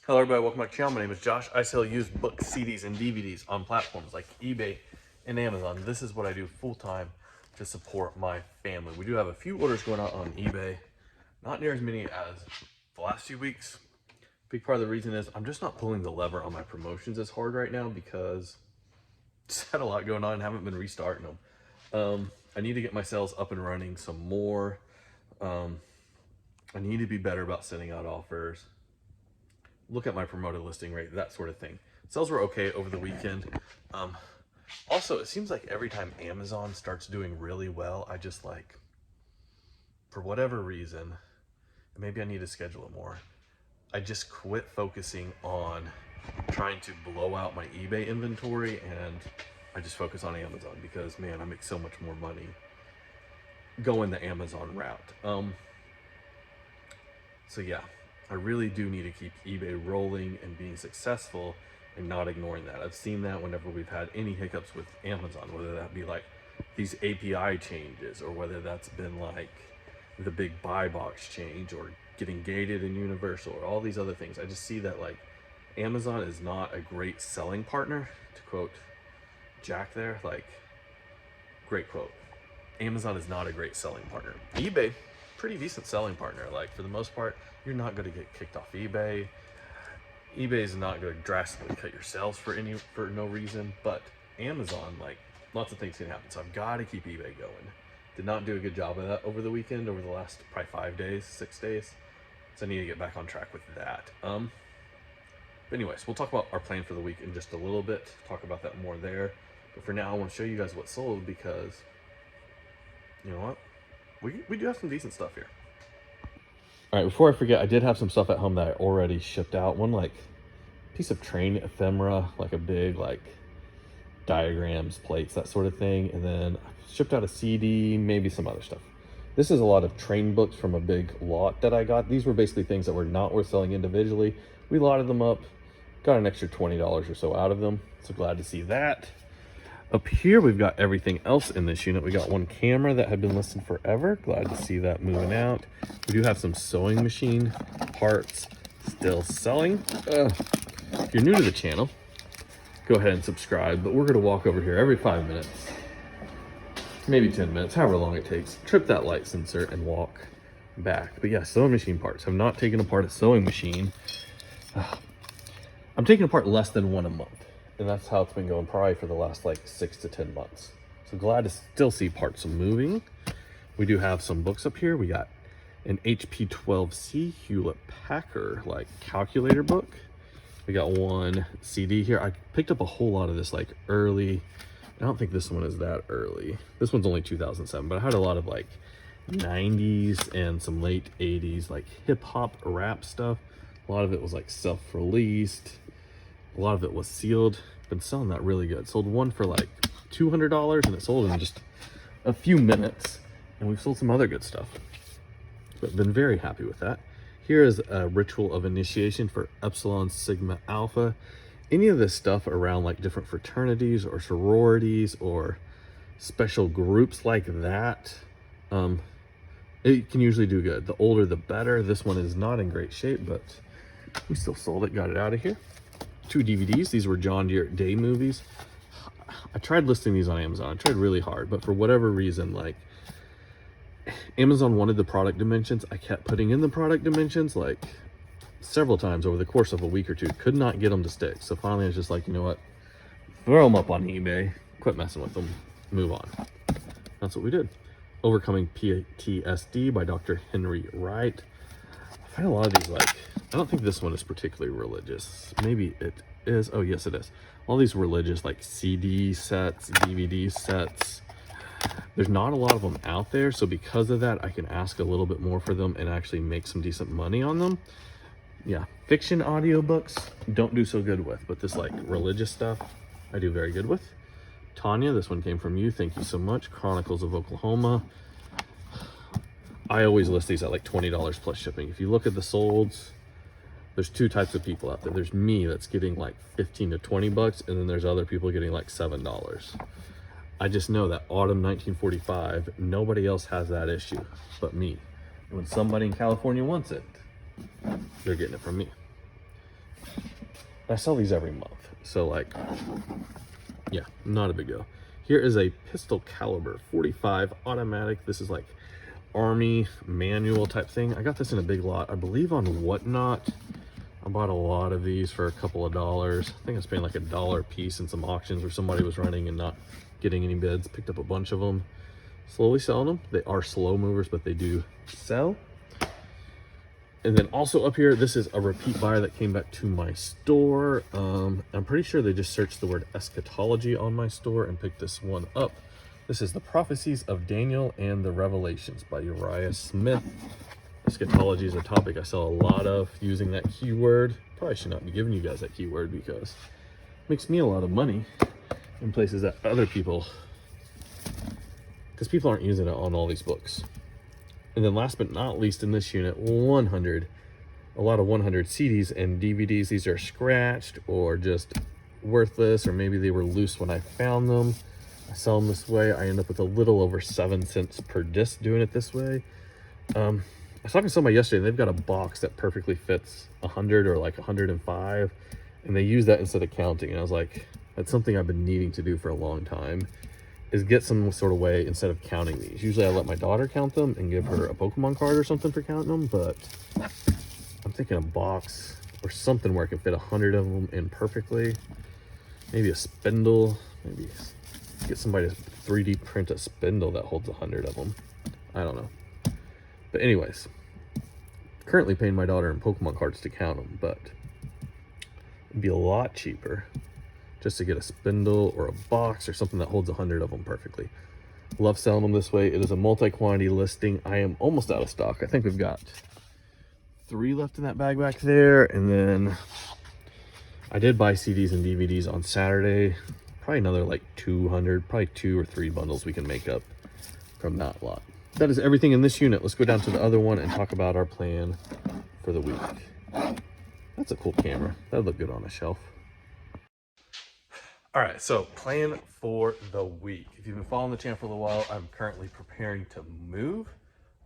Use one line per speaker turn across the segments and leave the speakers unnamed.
Hello everybody, welcome back to the channel. My name is Josh. I sell used books, CDs, and DVDs on platforms like eBay and Amazon. This is what I do full-time to support my family. We do have a few orders going out on eBay, not near as many as the last few weeks. Big part of the reason is I'm just not pulling the lever on my promotions as hard right now because I just had a lot going on and haven't been restarting them. I need to get my sales up and running some more. I need to be better about sending out offers. Look at my promoted listing rate, that sort of thing. Sales were okay over the weekend. Also, it seems like every time Amazon starts doing really well, I just like, for whatever reason, maybe I need to schedule it more, I just quit focusing on trying to blow out my eBay inventory and I just focus on Amazon because, man, I make so much more money going the Amazon route. So yeah, I really do need to keep eBay rolling and being successful and not ignoring that. I've seen that whenever we've had any hiccups with Amazon, whether that be like these API changes or whether that's been like the big buy box change or getting gated in Universal or all these other things. I just see that like Amazon is not a great selling partner, to quote Jack there, like great quote. Amazon is not a great selling partner. eBay, pretty decent selling partner. Like for the most part, you're not going to get kicked off eBay. eBay is not going to drastically cut your sales for no reason, but Amazon, like lots of things can happen. So I've got to keep eBay going. Did not do a good job of that over the weekend, over the last probably 5 days, 6 days. So I need to get back on track with that. But anyways, we'll talk about our plan for the week in just a little bit, talk about that more there. But for now, I want to show you guys what sold because you know what? We do have some decent stuff here. All right, before I forget, I did have some stuff at home that I already shipped out. One like piece of train ephemera, like a big like diagrams, plates, that sort of thing. And then I shipped out a CD, maybe some other stuff. This is a lot of train books from a big lot that I got. These were basically things that were not worth selling individually. We lotted them up, got an extra $20 or so out of them. So glad to see that. Up here, we've got everything else in this unit. We got one camera that had been listed forever. Glad to see that moving out. We do have some sewing machine parts still selling. If you're new to the channel, go ahead and subscribe. But we're going to walk over here every 5 minutes, maybe 10 minutes, however long it takes. Trip that light sensor and walk back. But yeah, sewing machine parts. Have not taken apart a sewing machine. I'm taking apart less than one a month. And that's how it's been going probably for the last like 6 to 10 months. So glad to still see parts moving. We do have some books up here. We got an HP 12C Hewlett Packard like calculator book. We got one CD here. I picked up a whole lot of this like early. I don't think this one is that early. This one's only 2007, but I had a lot of like 90s and some late 80s like hip hop rap stuff. A lot of it was like self-released. A lot of it was sealed. Been selling that really good. Sold one for like $200 and it sold in just a few minutes. And we've sold some other good stuff. But been very happy with that. Here is a ritual of initiation for Epsilon Sigma Alpha. Any of this stuff around like different fraternities or sororities or special groups like that, it can usually do good. The older the better. This one is not in great shape, but we still sold it, got it out of here. 2 DVDs. These were John Deere Day movies. I tried listing these on Amazon. I tried really hard, but for whatever reason, like Amazon wanted the product dimensions. I kept putting in the product dimensions like several times over the course of a week or two. Could not get them to stick. So finally I was just like, you know what? Throw them up on eBay. Quit messing with them. Move on. That's what we did. Overcoming PTSD by Dr. Henry Wright. I find a lot of these like, I don't think this one is particularly religious. Maybe it is. Oh, yes, it is. All these religious like CD sets, DVD sets. There's not a lot of them out there. So because of that, I can ask a little bit more for them and actually make some decent money on them. Yeah, fiction audiobooks don't do so good with, but this like religious stuff I do very good with. Tanya, this one came from you. Thank you so much. Chronicles of Oklahoma. I always list these at like $20 plus shipping. If you look at the solds, there's 2 types of people out there. There's me that's getting like 15 to 20 bucks, and then there's other people getting like $7. I just know that autumn 1945, nobody else has that issue but me. And when somebody in California wants it, they're getting it from me. I sell these every month. So like, yeah, not a big deal. Here is a pistol caliber 45 automatic. This is like Army manual type thing. I got this in a big lot, I believe on Whatnot. I bought a lot of these for a couple of dollars. I think I was paying like $1 a piece in some auctions where somebody was running and not getting any bids. Picked up a bunch of them. Slowly selling them. They are slow movers, but they do sell. And then also up here, this is a repeat buyer that came back to my store. I'm pretty sure they just searched the word eschatology on my store and picked this one up. This is The Prophecies of Daniel and the Revelations by Uriah Smith. Eschatology is a topic I sell a lot of using that keyword. Probably should not be giving you guys that keyword because it makes me a lot of money in places that other people, because people aren't using it on all these books. And then last but not least in this unit, 100, a lot of 100 CDs and DVDs. These are scratched or just worthless, or maybe they were loose when I found them. I sell them this way. I end up with a little over 7 cents per disc doing it this way. I was talking to somebody yesterday, and they've got a box that perfectly fits 100 or like 105, and they use that instead of counting. And I was like, that's something I've been needing to do for a long time, is get some sort of way instead of counting these. Usually I let my daughter count them and give her a Pokemon card or something for counting them, but I'm thinking a box or something where I can fit 100 of them in perfectly. Maybe a spindle, maybe get somebody to 3D print a spindle that holds 100 of them. I don't know. But anyways, currently paying my daughter in Pokemon cards to count them, but it'd be a lot cheaper just to get a spindle or a box or something that holds 100 of them perfectly. Love selling them this way. It is a multi-quantity listing. I am almost out of stock. I think we've got 3 left in that bag back there. And then I did buy CDs and DVDs on Saturday. Probably another like 200, probably 2 or 3 bundles we can make up from that lot. That is everything in this unit. Let's go down to the other one and talk about our plan for the week. That's a cool camera. That would look good on a shelf. All right, so plan for the week. If you've been following the channel for a little while, I'm currently preparing to move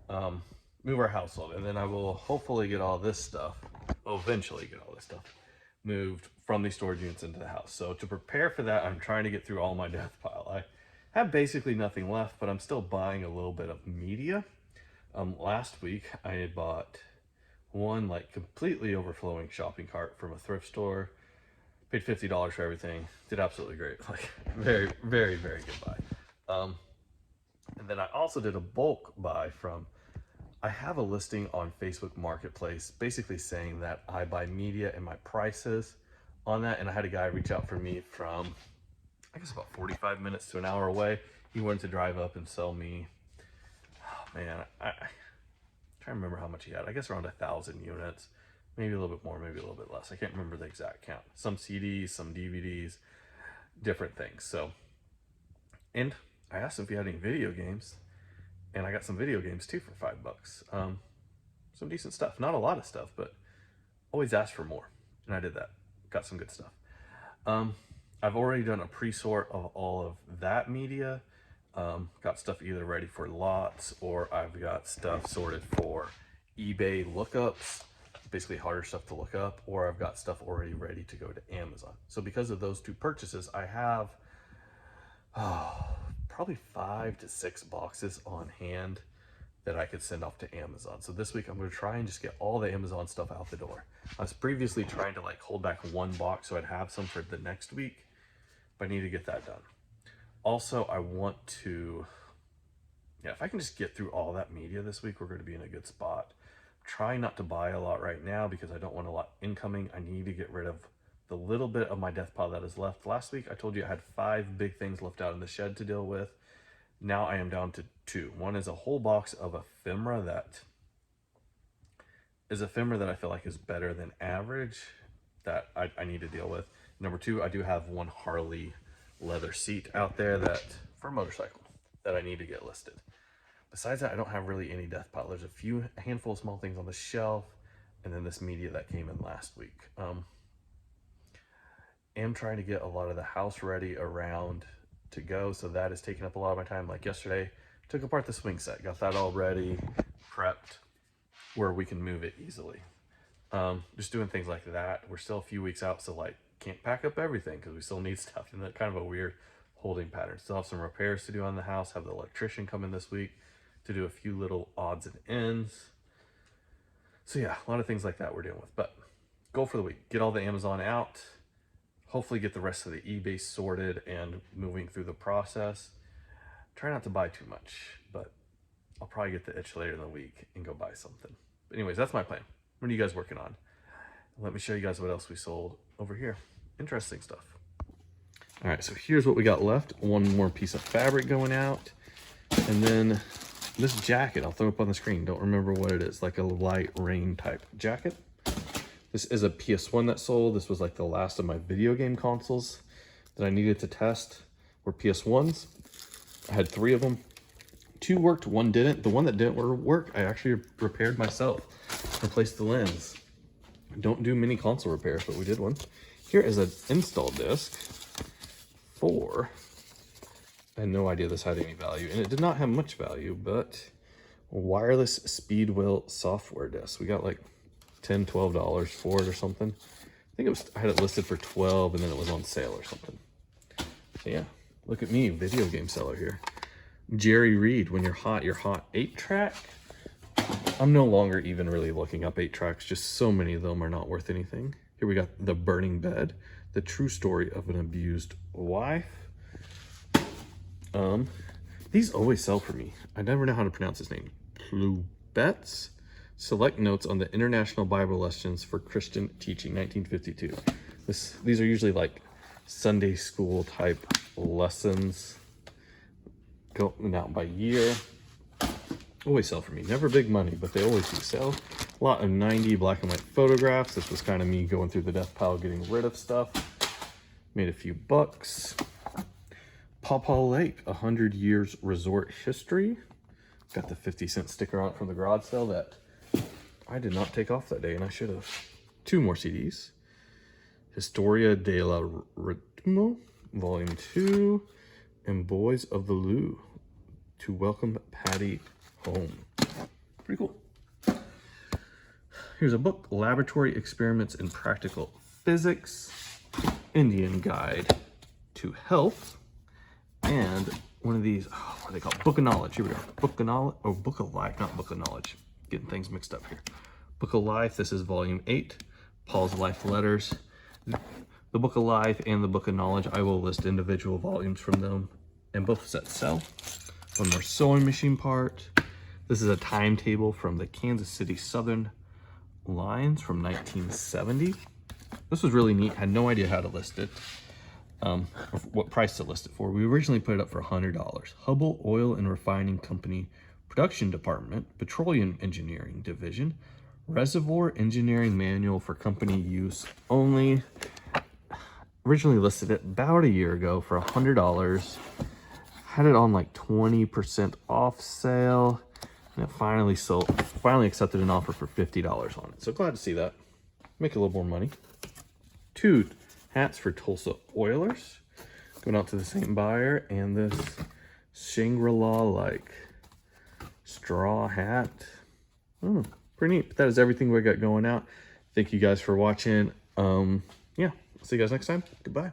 our household, and then I will hopefully get all this stuff, eventually get all this stuff moved from these storage units into the house. So to prepare for that, I'm trying to get through all my death pile. I have basically nothing left, but I'm still buying a little bit of media. Last week I had bought one like completely overflowing shopping cart from a thrift store. Paid $50 for everything. Did absolutely great. Like very, very, very good buy. And then I also did a bulk buy from, I have a listing on Facebook Marketplace basically saying that I buy media and my prices on that. And I had a guy reach out for me from, I guess about 45 minutes to an hour away. He wanted to drive up and sell me, oh man, I trying to remember how much he had. I guess around 1,000 units. Maybe a little bit more, maybe a little bit less. I can't remember the exact count. Some CDs, some DVDs, different things. So, and I asked him if he had any video games, and I got some video games too for $5. Some decent stuff. Not a lot of stuff, but always ask for more. And I did that. Got some good stuff. I've already done a pre-sort of all of that media. Got stuff either ready for lots, or I've got stuff sorted for eBay lookups. Basically harder stuff to look up, or I've got stuff already ready to go to Amazon. So because of those 2 purchases, I have probably 5 to 6 boxes on hand that I could send off to Amazon. So this week I'm going to try and just get all the Amazon stuff out the door. I was previously trying to like hold back 1 box so I'd have some for the next week, but I need to get that done. Also, I want to, if I can just get through all that media this week, we're going to be in a good spot. Trying not to buy a lot right now because I don't want a lot incoming. I need to get rid of the little bit of my death pile that is left. Last week I told you I had 5 big things left out in the shed to deal with. Now I am down to 2. One is a whole box of ephemera that I feel like is better than average that I need to deal with. Number 2, I do have 1 Harley leather seat out there that for a motorcycle that I need to get listed. Besides that, I don't have really any death pile. There's a handful of small things on the shelf, and then this media that came in last week. Am trying to get a lot of the house ready around to go, so that is taking up a lot of my time. Like yesterday, took apart the swing set, got that all ready, prepped, where we can move it easily. Just doing things like that. We're still a few weeks out, so like can't pack up everything because we still need stuff in that kind of a weird holding pattern. Still have some repairs to do on the house. Have the electrician come in this week to do a few little odds and ends. So yeah, a lot of things like that we're dealing with. But goal for the week: get all the Amazon out. Hopefully get the rest of the eBay sorted and moving through the process. Try not to buy too much, but I'll probably get the itch later in the week and go buy something. But anyways, that's my plan. What are you guys working on? Let me show you guys what else we sold over here. Interesting stuff. All right, so here's what we got left. One more piece of fabric going out. And then this jacket, I'll throw up on the screen. Don't remember what it is, like a light rain type jacket. This is a PS1 that sold. This was like the last of my video game consoles that I needed to test were PS1s. I had 3 of them. 2 worked, 1 didn't. The one that didn't work, I actually repaired myself. Replaced the lens. Don't do many console repairs, but we did one. Here is an install disc for, I had no idea this had any value, and it did not have much value, but a wireless Speedwell software disc. We got like $10, $12 for it or something. I think it was, I had it listed for 12 and then it was on sale or something. So yeah, look at me, video game seller here. Jerry Reed, when you're hot 8-track. I'm no longer even really looking up 8-tracks, just so many of them are not worth anything. Here we got The Burning Bed, the true story of an abused wife. These always sell for me. I never know how to pronounce his name. Plubets, Select Notes on the International Bible Lessons for Christian Teaching, 1952. These are usually like Sunday school type lessons, going out by year. Always sell for me. Never big money, but they always do sell. A lot of 90 black and white photographs. This was kind of me going through the death pile, getting rid of stuff. Made a few bucks. Paw Paw Lake, 100 years resort history. Got the 50-cent sticker on it from the garage sale that I did not take off that day, and I should have. 2 more CDs. Historia de la Ritmo, Volume 2, and Boys of the Lou, To Welcome Patty Home. Pretty cool. Here's a book, Laboratory Experiments in Practical Physics, Indian Guide to Health, and one of these, what are they called? Book of Knowledge. Here we go. Book of Knowledge, or Book of Life, not Book of Knowledge. Getting things mixed up here. Book of Life, this is volume 8, Paul's Life Letters. The Book of Life and the Book of Knowledge, I will list individual volumes from them, and both sets sell. One more sewing machine part. This is a timetable from the Kansas City Southern Lines from 1970. This was really neat. Had no idea how to list it, or what price to list it for. We originally put it up for $100. Hubble Oil and Refining Company Production Department, Petroleum Engineering Division, Reservoir Engineering Manual for company use only. Originally listed it about a year ago for $100. Had it on like 20% off sale, and it finally sold. Finally accepted an offer for $50 on it. So glad to see that. Make a little more money. 2 hats for Tulsa Oilers, going out to the same buyer, and this Shangri-La like straw hat. Pretty neat. But that is everything we got going out. Thank you guys for watching. Yeah, see you guys next time. Goodbye.